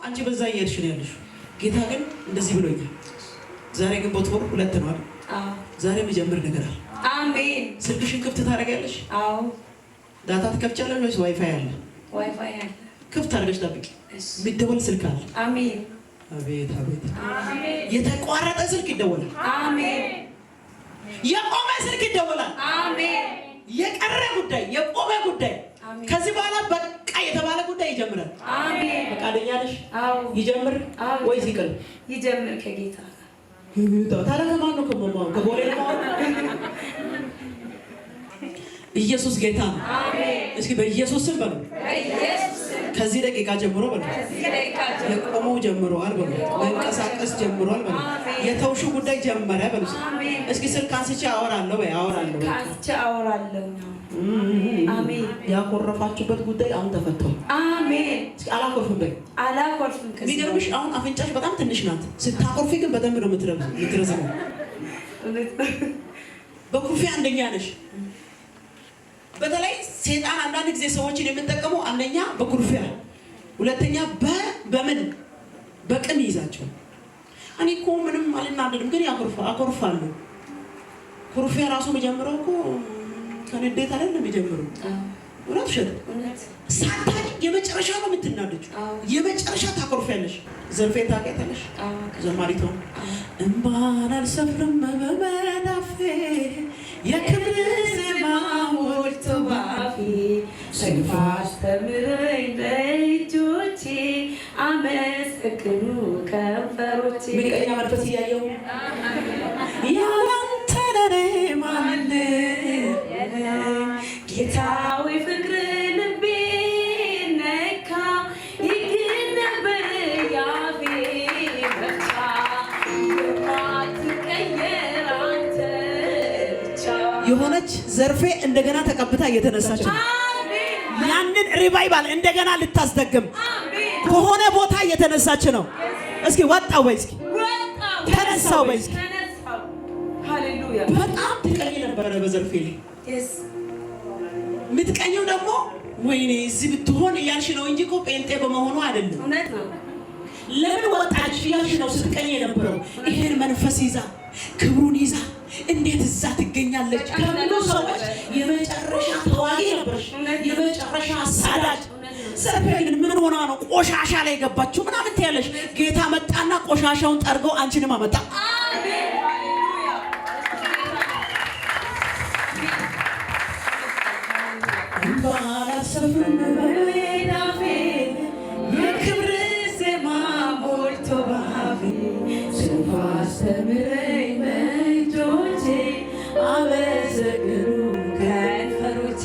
አንቺ በዛ እየሄድሽ ነው ያለሽ። ጌታ ግን እንደዚህ ብሎኛል። ዛሬ ግን ቦትወር 2 ነው አይደል? አዎ። ዛሬ መጀመር ነገር አለ። አሜን። ስልክሽን ክፍት ታደርጊያለሽ? አዎ። ዳታ ትከፍቻለሽ ወይስ ዋይፋይ አለ? ዋይፋይ አለ። ክፍት አድርገሽ ጠብቂ። የሚደወል ስልክ አለ። አሜን። አቤት አቤት። አሜን። የተቋረጠ ስልክ ይደወላል። አሜን። የቆመ ስልክ ይደወላል። አሜን። የቀረ ጉዳይ፣ የቆመ ጉዳይ ከዚህ በኋላ በቃ የተባለ ጉዳይ ይጀምራል። አሜን። ፈቃደኛ ነሽ? አዎ። ይጀምር ወይስ ይቀር? ይጀምር ከጌታ ጋር። ታዲያ ከማን ነው? ከቦሌ ነው? ኢየሱስ ጌታ ነው። አሜን። እስኪ በኢየሱስ ስም በሉ። በኢየሱስ ስም ከዚህ ደቂቃ ጀምሮ በሉ። የቆመው ጀምሯል በሉ። መንቀሳቀስ ጀምሯል በሉ። የተውሹ ጉዳይ ጀመረ በሉ። እስኪ ስልክ አንስቼ አወራለሁ በይ። አወራለሁ በይ። አንስቼ አወራለሁ። አሜን። ያኮረፋችሁበት ጉዳይ አሁን ተፈቷል። አሜን። እስኪ አላኮርፍም በይ። አላኮርፍም። የሚገርምሽ አሁን አፍንጫሽ በጣም ትንሽ ናት። ስታኮርፊ ግን በደንብ ነው የምትረዝመው። በኩርፊያ አንደኛ ነሽ። በተለይ ሰይጣን አንዳንድ ጊዜ ሰዎችን የምንጠቀመው አንደኛ በኩርፊያ፣ ሁለተኛ በምን በቅን ይዛቸው። እኔ እኮ ምንም አልናደድም ግን አኮርፋለሁ። ኩርፊያ ራሱ መጀመሪያው እኮ ከንዴት አይደለም የሚጀምረው። እውነት ሸት ሳታቂ የመጨረሻ ነው የምትናደጁ። የመጨረሻ ታኮርፊያለሽ። ዘርፌ ታውቂያለሽ? ዘማሪቷ እምባን አልሰፍርም በመዳፌ የክብር ዜማ ሞልቶ ባፌ ስንፋስ ተምረኝ በእጆቼ አመስግኑ ከንፈሮቼ። ምቀኛ መንፈስ እያየሁ ያላንተ ለኔ ማን ጌታዊ ፍቅር ልቤ ነካ ይግን ነበር ያፌ መርቻ የማትቀየር አንተ ብቻ። የሆነች ዘርፌ እንደገና ተቀብታ እየተነሳች ነው። ያንን ሪቫይቫል እንደገና ልታስደግም ከሆነ ቦታ እየተነሳች ነው። እስኪ ወጣው በይ፣ እስኪ ተነሳው በይ፣ እስኪ ሃሌሉያ። በጣም ትቀኝ ነበረ በዘርፌ ላይ ምትቀኘው ደግሞ ወይኔ እዚህ ብትሆን እያልሽ ነው እንጂ እኮ ጴንጤ በመሆኑ አይደለም። እውነት ነው። ለምን ወጣች እያልሽ ነው ስትቀኝ የነበረው። ይሄን መንፈስ ይዛ ክብሩን ይዛ እንዴት እዛ ትገኛለች ከሚሉ ሰዎች የመጨረሻ ተዋጊ ነበርሽ፣ የመጨረሻ ሳዳጅ። ዘርፌ ግን ምን ሆና ነው ቆሻሻ ላይ ገባችሁ ምናምን ትያለሽ። ጌታ መጣና ቆሻሻውን ጠርገው አንቺንም አመጣ። አሜን። ባላሰፍን በሜዳፌ የክብር ዜማ ሞልቶ ባፌ ስንፋስ ተምረኝ በእጆቼ አመሰግኑ ከንፈሮቼ።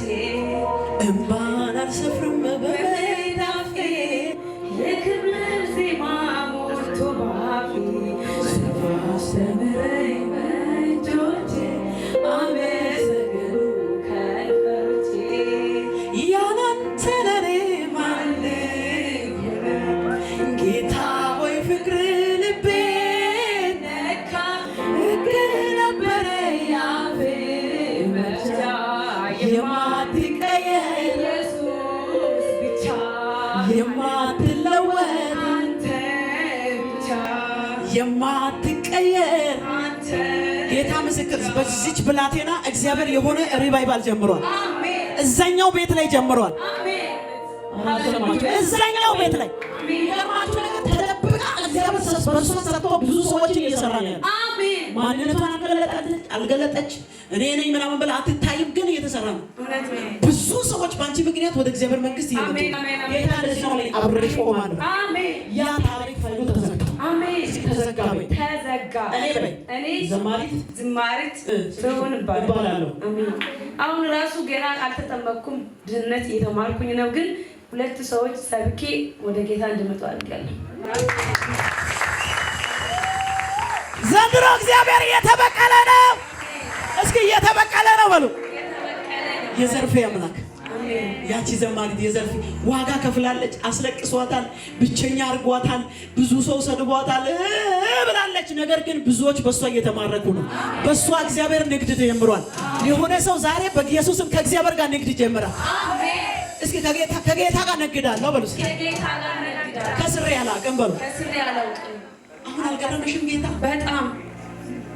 እምባን አልሰፍርም በሜዳፌ የክብር ዜማ ሞልቶ ባፌ ስንፋስ ተምረኝ በእጆቼ አመሰግኑ ከንፈሮቼ። ያላንተ ለኔ ማን ጌታ ሆይ ፍቅር ልቤ ነካ ሕግ ነበረ ያፌ መርቻ የማትቀየር ኢየሱስ ብቻ የማትለወጥ አንተ ብቻ የማትቀየር አንተ። ጌታ ምስክር በዚች ብላቴና እግዚአብሔር የሆነ ሪቫይቫል ጀምሯል። እዛኛው ቤት ላይ ጀምሯል። እዛኛው ቤት ላይ የሚገርማችሁ ነገር ተደብቃ እግዚአብሔር በእርሷ ሰጥቶ ብዙ ሰዎችን እየሰራ ነው ያለው። ማንነቷን አልገለጠች እኔ ነኝ ምናምን ብላ አትታይም፣ ግን እየተሰራ ነው። ብዙ ሰዎች በአንቺ ምክንያት ወደ እግዚአብሔር መንግስት እየመጡ ጌታ እንደዚህ ነው። አብሬሽ ቆማለሁ። ያ ታሪክ ፈልጎ ተዘጋ። ተዘጋ በይ። እኔ ዝማሪት ትሁን እባላለሁ። አሁን ራሱ ገና አልተጠመቅኩም፣ ድህነት እየተማርኩኝ ነው። ግን 2 ሰዎች ሰብኬ ወደ ጌታ እንድመጡ አድርጋለሁ። ዘንድሮ እግዚአብሔር እየተበቀለ ነው። እስኪ እየተበቀለ ነው በሉ። የዘርፌ አምላክ ያቺ ዘማሪት የዘርፌ ዋጋ ከፍላለች። አስለቅሷታል፣ ብቸኛ አድርጓታል፣ ብዙ ሰው ሰድቧታል ብላለች። ነገር ግን ብዙዎች በእሷ እየተማረኩ ነው። በእሷ እግዚአብሔር ንግድ ጀምሯል። የሆነ ሰው ዛሬ በኢየሱስም ከእግዚአብሔር ጋር ንግድ ጀምራል። እስኪ ከጌታ ጋር ነግዳለሁ በሉ። ከስሬ አላውቅም በሉ። አሁን አልገረመሽም ጌታ? በጣም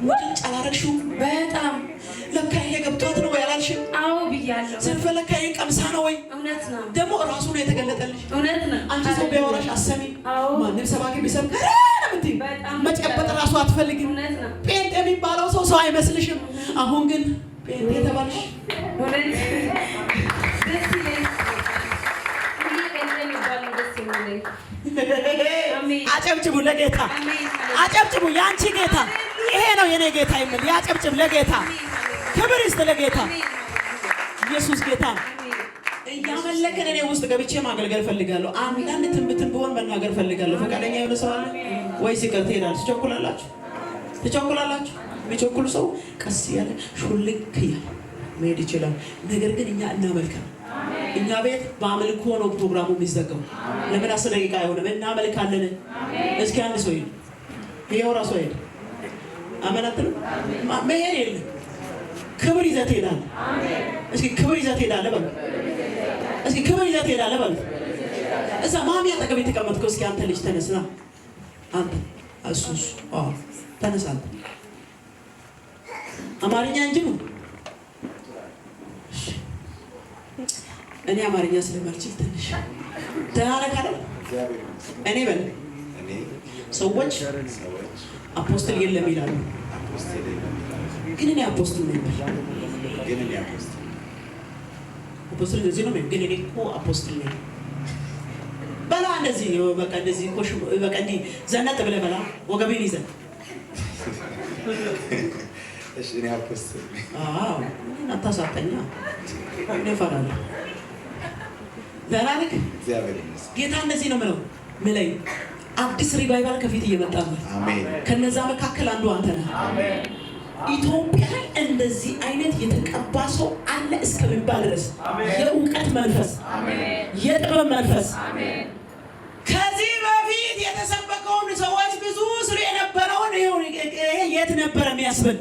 ሙጭጭ አላረግሽውም? በጣም ለካ ይሄ ገብቷት ነው ያላልሽም? አዎ ብያለሁ። ስንፈ ለካ ይሄ ቀምሳ ነው ወይ? እውነት ነው። ደግሞ ራሱ ነው የተገለጠልሽ። እውነት ነው። አንቺ ሰው ቢያወራሽ አሰሚ። ማንም ሰባኪ ቢሰብክ መጨበጥ ራሱ አትፈልጊም። ጴንጤ የሚባለው ሰው አይመስልሽም። አሁን ግን ጴንጤ ተባልሽ። አጨብጭቡ ለጌታ፣ አጨብጭቡ። ያንቺ ጌታ ይሄ ነው የኔ ጌታ ይምል። ያጨብጭብ ለጌታ፣ ክብር ይስጥ ለጌታ። ኢየሱስ ጌታ። እያመለከን እኔ ውስጥ ገብቼ ማገልገል ፈልጋለሁ። አንዳንድ ትንቢትን ቢሆን መናገር ፈልጋለሁ። ፈቃደኛ የሆነ ሰው አለ ወይስ ይቀር ትሄዳለች? ትቸኩላላችሁ፣ ትቸኩላላችሁ። የሚቸኩሉ ሰው ቀስ ያለ ሹልክ ያለ መሄድ ይችላል። ነገር ግን እኛ እናመልካለን። እኛ ቤት በአምልኮ ነው ፕሮግራሙ የሚዘጋው። ለምን 10 ደቂቃ አይሆንም? እናመልካለን። እስኪ አንድ ሰው ይሄድ፣ ይሄው ራሱ ይሄድ። አመናትን መሄድ የለም። ክብር ይዘህ ትሄዳለህ። እስኪ ክብር ይዘህ ትሄዳለህ በሉ። እስኪ ክብር ይዘህ ትሄዳለህ በሉ። እዛ ማሚ አጠገብ የተቀመጥከው እስኪ አንተ ልጅ ተነስና፣ አንተ እሱስ ተነስ። አንተ አማርኛ እንጂ ነው። እኔ አማርኛ ስለማልችል ትንሽ ደህና ነህ አይደል? እኔ በል ሰዎች አፖስትል የለም ይላሉ፣ ግን እኔ አፖስትል ነኝ። አፖስትል እንደዚህ ነው፣ ግን እኔ እኮ አፖስትል ነኝ። በላ እንደዚህ በቃ እንደዚህ ኮሽ በቃ እንዲህ ዘነጥ ብለህ በላ ወገቤን ይዘህ እሺ። እኔ አፖስትል አታሳጠኛ። እኔ እፈራለሁ። ደህና ነህ? ጌታ እንደዚህ ነው ምለው ምለኝ። አዲስ ሪቫይቫል ከፊት እየመጣ ነው። ከነዛ መካከል አንዱ አንተ ነህ። ኢትዮጵያ እንደዚህ አይነት የተቀባ ሰው አለ እስከሚባል ድረስ የእውቀት መንፈስ፣ የጥበብ መንፈስ ከዚህ በፊት የተሰበከውን ሰዎች ብዙ ስር የነበረውን ይሄ የት ነበረ የሚያስብል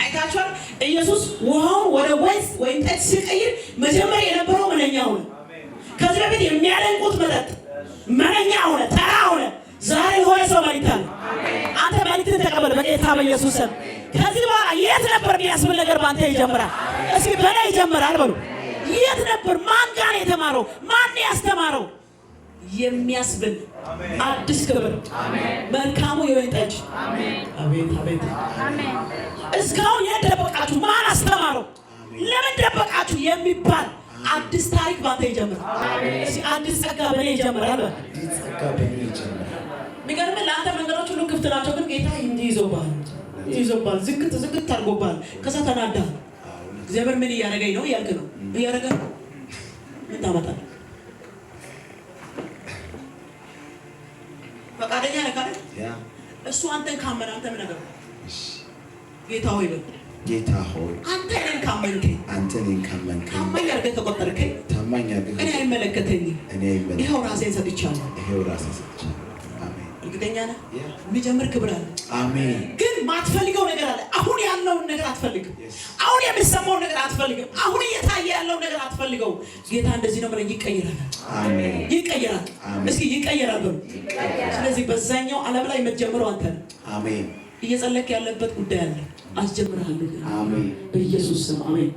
አይታችኋል። ኢየሱስ ውሃውን ወደ ወይስ ወይም ጠጅ ሲቀይር መጀመሪያ የነበረው መነኛ ሆነ። ከዚህ በፊት የሚያደንቁት መጠጥ መነኛ ሆነ፣ ተራ ሆነ። ዛሬ ሆነ ሰው መልክታል። አንተ መልክትን ተቀበል በጌታ በኢየሱስ ስም። ከዚህ በኋላ የት ነበር የሚያስብል ነገር በአንተ ይጀምራል። እስኪ በእኔ ይጀምራል በሉ። የት ነበር? ማን ጋር የተማረው? ማን ያስተማረው? የሚያስብል አዲስ ክብር፣ መልካሙ የወይን ጠጅ። አቤት አቤት! እስካሁን የት ደበቃችሁ? ማን አስተማረው? ለምን ደበቃችሁ? የሚባል አዲስ ታሪክ ባንተ ይጀምራል። እስኪ አዲስ ጸጋ በእኔ ይጀምራል። የሚገርምህ ለአንተ መንገዶች ሁሉ ክፍት ናቸው፣ ግን ጌታ እንዲህ ይዞባል፣ ዝግት አድርጎባል። ከዛ ተናዳህ። እግዚአብሔር ምን እያደረገኝ ነው እያልክ ነው። እያደረገ ነው። ምን ታመጣለህ? ፈቃደኛ ነህ ካለ እሱ አንተን ካመነ አንተ ምን ነገር ጌታ ሆይ በል። ጌታ ሆይ አንተ እኔን ካመንከኝ፣ ታማኝ አድርገህ ከቆጠርከኝ፣ እኔ አይመለከተኝም። ይኸው ራሴን ሰጥቻለሁ። አሜን። እርግጠኛ ነህ? የሚጀምር ክብር አለ። አሜን። ግን ማትፈልገው ነገር አለ። አሁን ያለውን ነገር አትፈልግም። አሁን የምትሰማውን ነገር አትፈልግም። አሁን እየታየ ያለው ነገር አትፈልገው። ጌታ እንደዚህ ነው ብለህ ይቀየራል። አሜን። ይቀየራል። እስኪ ይቀየራል በሉ። ስለዚህ በዛኛው ዓለም ላይ የምትጀምረው አንተ ነህ። አሜን። እየጸለክ ያለበት ጉዳይ አለ። አስጀምርሃለሁ። አሜን። በኢየሱስ ስም አሜን።